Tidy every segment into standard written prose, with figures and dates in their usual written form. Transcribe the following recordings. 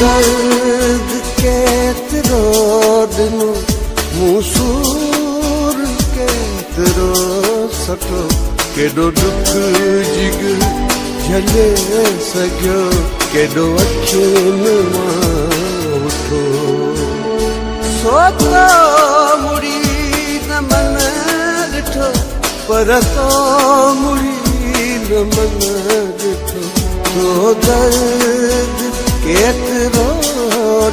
दर्द केतिरो ॾिनो मूं सूर केतिरो सठो केॾो दुख जिगर झले सघियो केॾो अखियुनि मां उठो सो त मुड़ी न मन ॾिठो पर तो मुड़ी न मन ॾिठो तो दर्द केतिरो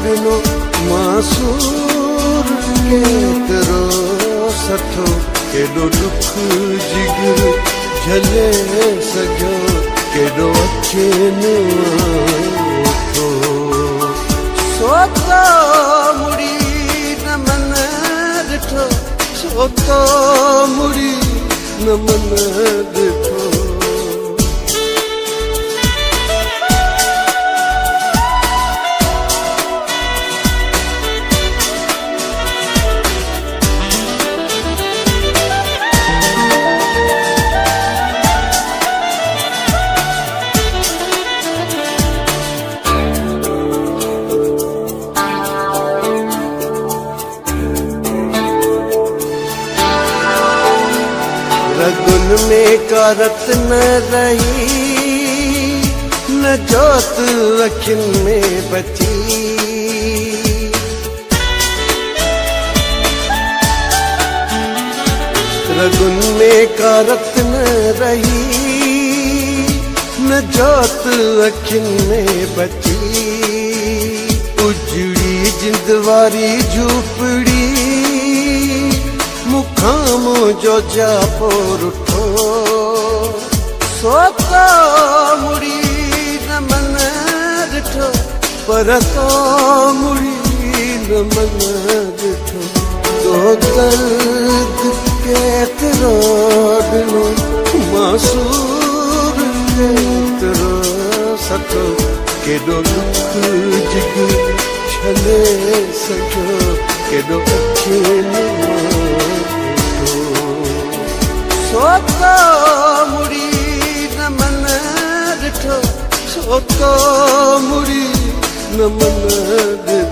ॾिनो मासूर केतिरो सठो केॾो दुख जिगर झले सघियो केॾो अखियुनि मां उठो सो त मुड़ी न मन ॾिठो सो त मुड़ी न मन ॾिठो रगुन में कारत न रही न जोत अखियुनि में बची रगुन में कारत न रही न जोत अखियुनि में बची उजड़ी जिंद वारी झूपड़ी मुखां मुंहिंजो जापो रुठो सो त मुड़ी न मन ॾिठो पर तो मुड़ी न मन ॾिठो तो दर्द केतिरो ॾिनो मासूर केतिरो सठो केॾो दुख जिगर झले सघियो केॾो अखियुनि मां सो त मुड़ी न मन ॾिठो सो त मुड़ी न मन ॾिठो